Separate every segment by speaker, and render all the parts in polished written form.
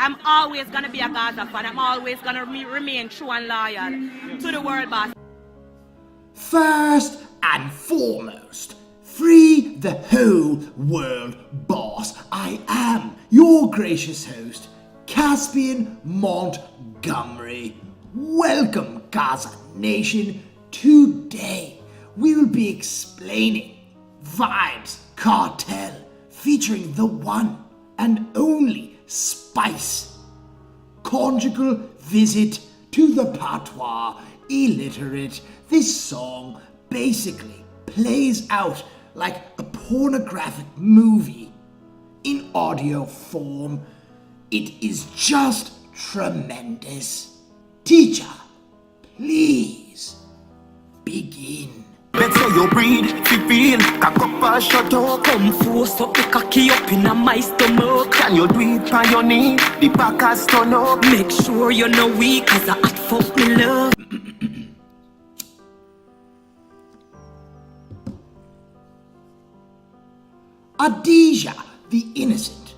Speaker 1: I'm always gonna be a Gaza fan. I'm always gonna remain true and loyal to the world boss.
Speaker 2: First and foremost, free the whole world boss. I am your gracious host, Caspian Montgomery. Welcome, Gaza Nation. Today, we will be explaining Vybz Kartel featuring the one and only Spice. Conjugal visit to the patois, illiterate. This song basically plays out like a pornographic movie in audio form. It is just tremendous. Teacher, please begin.
Speaker 3: Let's say you breathe, feel, cock up and shut up.
Speaker 4: Come force up the cocky up in my stomach.
Speaker 3: Can you do it on your knee? The back has turn up.
Speaker 4: Make sure you're not weak, cause I hot fuck me love.
Speaker 2: Adija, the innocent,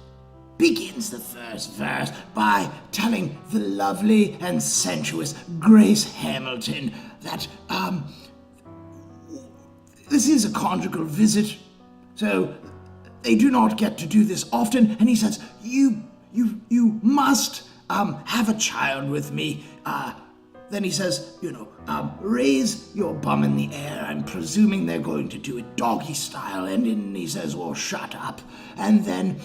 Speaker 2: begins the first verse by telling the lovely and sensuous Grace Hamilton that, this is a conjugal visit, so they do not get to do this often, and he says, you must, have a child with me. Then he says, raise your bum in the air. I'm presuming they're going to do it doggy style. And then he says, well, shut up. And then,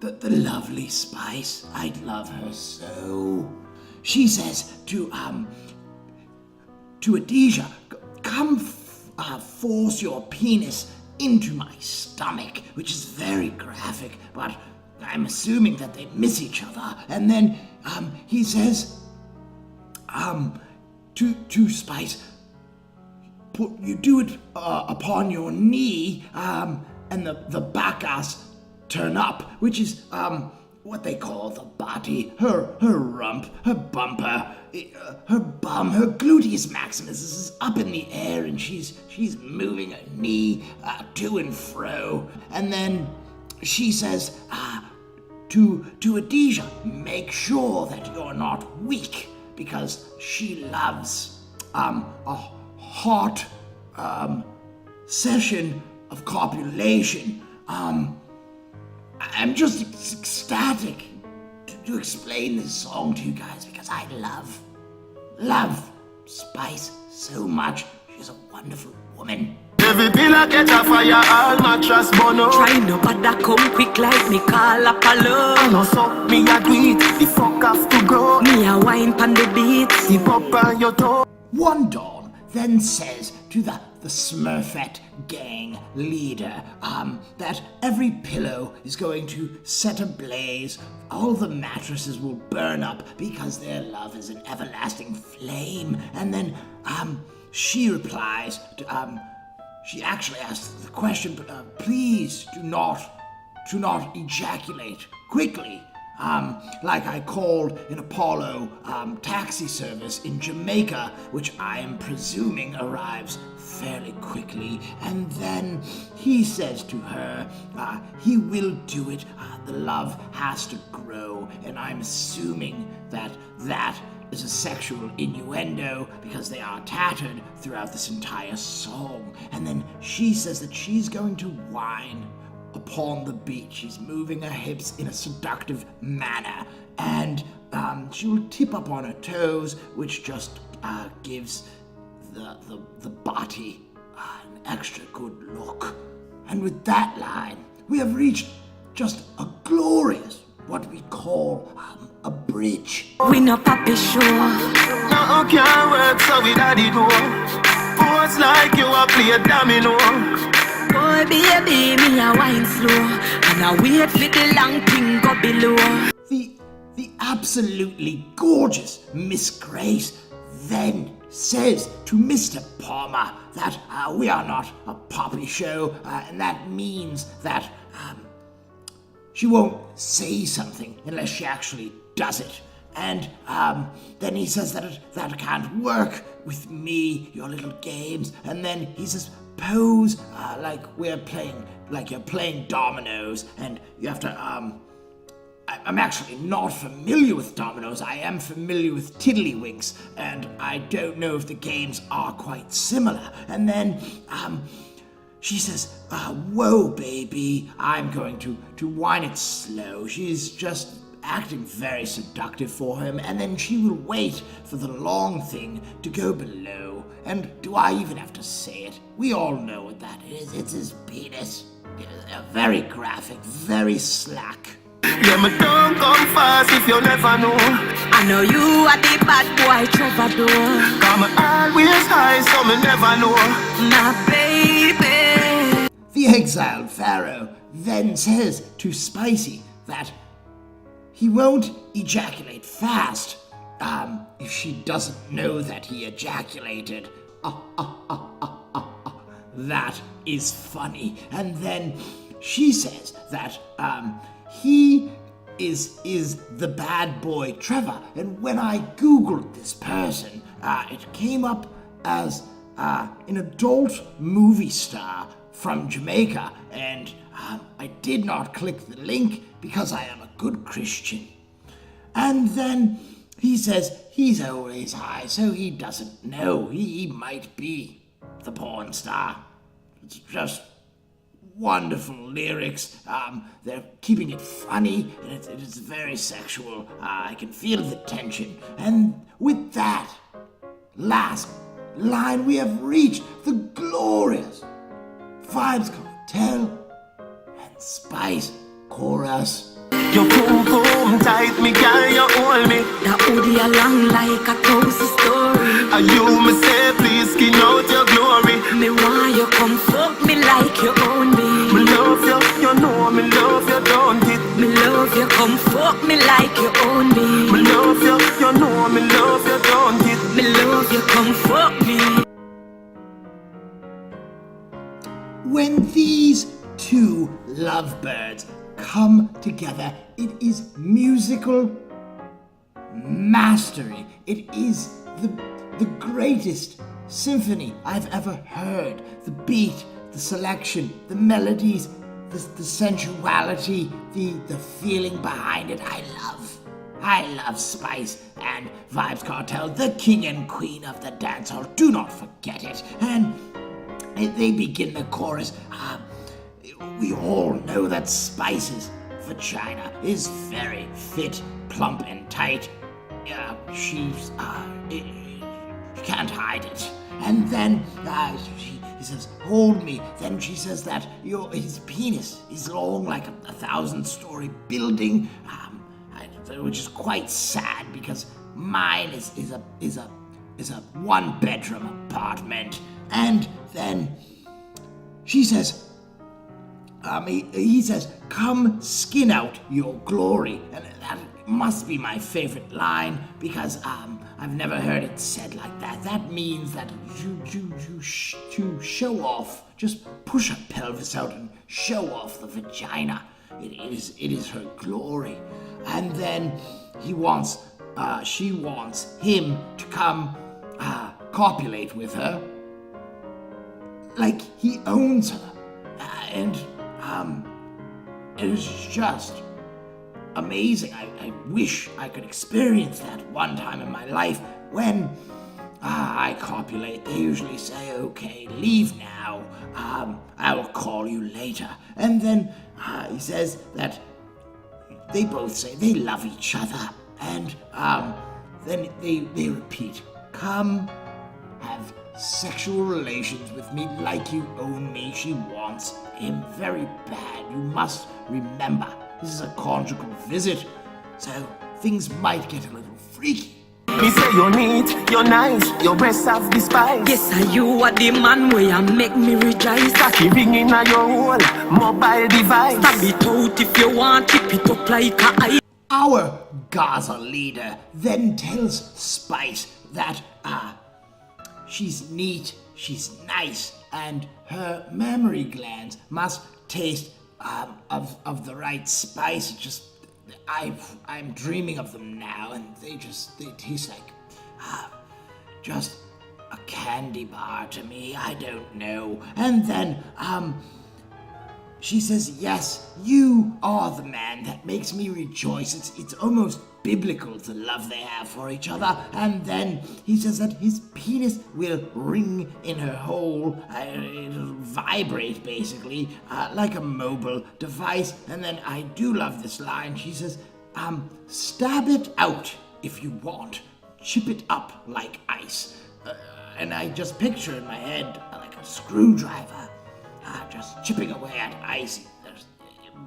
Speaker 2: the lovely Spice, I love her so. She says to Adija, come force your penis into my stomach, which is very graphic, but I'm assuming that they miss each other. And then, he says, to Spice, you do it upon your knee, and the back ass turn up, which is what they call the body, her rump, her bumper, her bum, her gluteus maximus is up in the air, and she's moving her knee to and fro, and then she says to Adija, make sure that you're not weak, because she loves a hot session of copulation. I'm just ecstatic to explain this song to you guys because I love Spice so much. She's a wonderful woman.
Speaker 3: Every pillar catch a fire, all mattress burn up.
Speaker 4: Try no bother come quick like me call up a love.
Speaker 3: I know so, me a do it, the fuck have to go.
Speaker 4: Me a wine pan the beat.
Speaker 3: Keep up on your toe.
Speaker 2: One Dawn then says to the Smurfette gang leader that every pillow is going to set ablaze. All the mattresses will burn up because their love is an everlasting flame. And then she replies to, she actually asks the question, please do not ejaculate quickly. Like I called an Apollo taxi service in Jamaica, which I am presuming arrives fairly quickly. And then he says to her, he will do it. The love has to grow, and I'm assuming that is a sexual innuendo because they are tattered throughout this entire song. And then she says that she's going to whine upon the beat. She's moving her hips in a seductive manner, and she will tip up on her toes, which just gives the body an extra good look. And with that line, we have reached just a glorious, what we call a bridge.
Speaker 4: We no papi show.
Speaker 3: No can't work so without it go. Pose like you a play a domino.
Speaker 4: Boy baby, me a wine slow, and I wait for the long thing go below.
Speaker 2: The absolutely gorgeous Miss Grace then says to Mr. Palmer that we are not a poppy show, and that means that she won't say something unless she actually does it. And then he says that can't work with me, your little games. And then he says, pose like you're playing dominoes, and you have to I'm actually not familiar with dominoes. I am familiar with tiddlywinks, and I don't know if the games are quite similar. And then, she says, whoa, baby, I'm going to wind it slow. She's just acting very seductive for him, and then she will wait for the long thing to go below. And do I even have to say it? We all know what that is. It's his penis. Very graphic, very slack.
Speaker 3: Yeah, me don't come fast if you never know.
Speaker 4: I know you are the bad boy troubadour.
Speaker 3: Come always high, so me never know.
Speaker 4: My baby.
Speaker 2: The exiled pharaoh then says to Spicy that he won't ejaculate fast if she doesn't know that he ejaculated. That is funny. And then she says that he is the bad boy Trevor. And when I googled this person, it came up as an adult movie star from Jamaica, and I did not click the link because I am a good Christian. And then he says he's always high, so he doesn't know. He might be the porn star. It's just wonderful lyrics. They're keeping it funny, and it is very sexual. I can feel the tension. And with that last line, we have reached the glorious Vybz Kartel and Spice chorus.
Speaker 3: Your boom boom tight, me girl, you hold me.
Speaker 4: That hoodie along like a cozy story.
Speaker 3: And you me say, please skin out your glory.
Speaker 4: Me want you come fuck me like you own me.
Speaker 3: Me love you, you know me love you, don't it?
Speaker 4: Me love you, come fuck me like you own me.
Speaker 3: Me love you, you know me love you, don't it?
Speaker 4: Me love you, come fuck me.
Speaker 2: When these two lovebirds come together, it is musical mastery. It is the greatest symphony I've ever heard. The beat, the selection, the melodies, the sensuality, the feeling behind it. I love Spice and Vybz Kartel, the king and queen of the dancehall. Do not forget it. And they begin the chorus. We all know that Spice's vagina is very fit, plump, and tight. She can't hide it. And then he says, hold me. Then she says that his penis is long like a 1,000-story building, which is quite sad because mine is a one-bedroom apartment. And then she says, he says, come skin out your glory. And that must be my favorite line because I've never heard it said like that. That means that to show off, just push her pelvis out and show off the vagina. It is her glory. And then she wants him to come copulate with her like he owns her. And it is just amazing. I wish I could experience that one time in my life. When I copulate, they usually say, okay, leave now. I will call you later. And then he says that they both say they love each other. And then they repeat, come have sexual relations with me like you own me. She wants him very bad. You must remember, this is a conjugal visit, so things might get a little freaky.
Speaker 3: Me say you're neat, you're nice, your breasts have the spice.
Speaker 4: Yes, and you are the man where you make me rejoice.
Speaker 3: Cocky ringing on your whole mobile device.
Speaker 4: Stab it out if you want, keep it up like a eye.
Speaker 2: Our Gaza leader then tells Spice that she's neat, she's nice, and her mammary glands must taste of the right spice. I'm dreaming of them now, and they taste like just a candy bar to me. I don't know. And then she says, yes, you are the man that makes me rejoice. It's almost biblical, the love they have for each other. And then he says that his penis will ring in her hole, it'll vibrate basically, like a mobile device. And then I do love this line. She says, stab it out if you want, chip it up like ice. And I just picture in my head like a screwdriver, just chipping away at ice,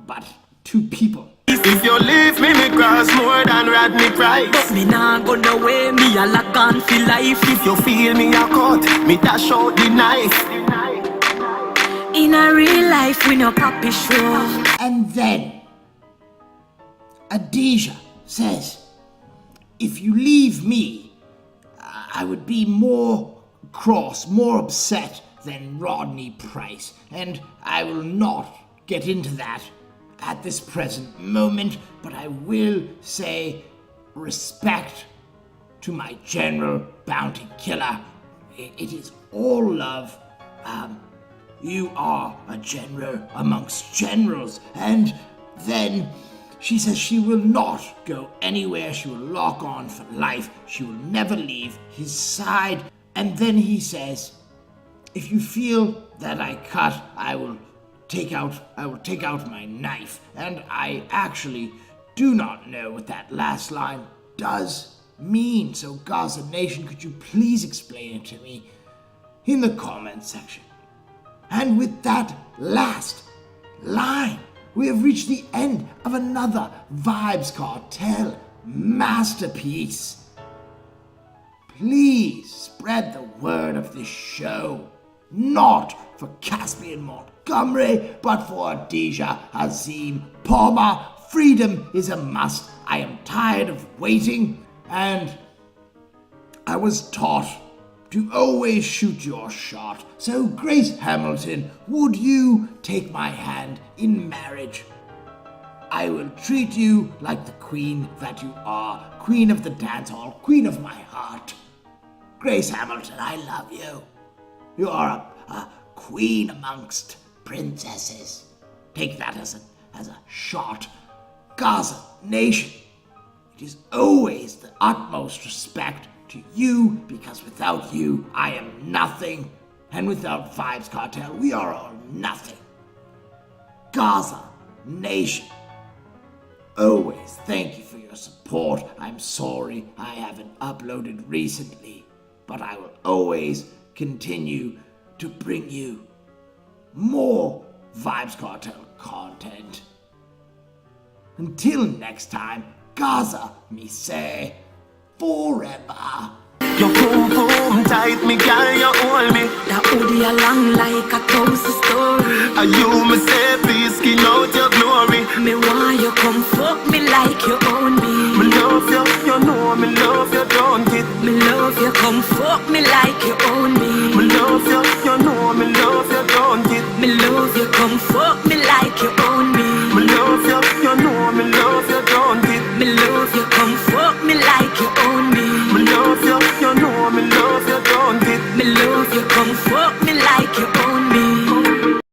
Speaker 2: but two people.
Speaker 3: If you leave me, me cross more than Rodney Price.
Speaker 4: But me nah go no way, me a lock on for life.
Speaker 3: If you feel me a cut, me dash out the knife.
Speaker 4: In a real life, we no copy show.
Speaker 2: And then Adija says, if you leave me, I would be more cross, more upset than Rodney Price, and I will not get into that at this present moment, but I will say respect to my general bounty killer. It is all love. You are a general amongst generals. And then she says she will not go anywhere. She will lock on for life. She will never leave his side. And then he says, if you feel that I cut, I will take out my knife. And I actually do not know what that last line does mean. So Gaza Nation, could you please explain it to me in the comment section? And with that last line, we have reached the end of another Vybz Kartel masterpiece. Please spread the word of this show, not for Caspian Montgomery, but for Adija Azim Palmer. Freedom is a must. I am tired of waiting, and I was taught to always shoot your shot. So, Grace Hamilton, would you take my hand in marriage? I will treat you like the queen that you are, queen of the dance hall, queen of my heart. Grace Hamilton, I love you. You are a queen amongst princesses. Take that as a shot. Gaza Nation, it is always the utmost respect to you, because without you, I am nothing. And without Vybz Kartel, we are all nothing. Gaza Nation, always thank you for your support. I'm sorry I haven't uploaded recently, but I will always continue to bring you more Vybz Kartel content. Until next time, Gaza me say forever.
Speaker 3: Your boom boom tight, me girl, you hold me.
Speaker 4: That hoodie along like a thousand story.
Speaker 3: And you me say, please skin out your glory.
Speaker 4: Me want you come fuck me like you own me.
Speaker 3: Me love you, you know me love you, don't it?
Speaker 4: Me love you, come fuck me like you own me.
Speaker 3: Me love you, you know me love you, don't it?
Speaker 4: Me love you, come fuck me like you own me.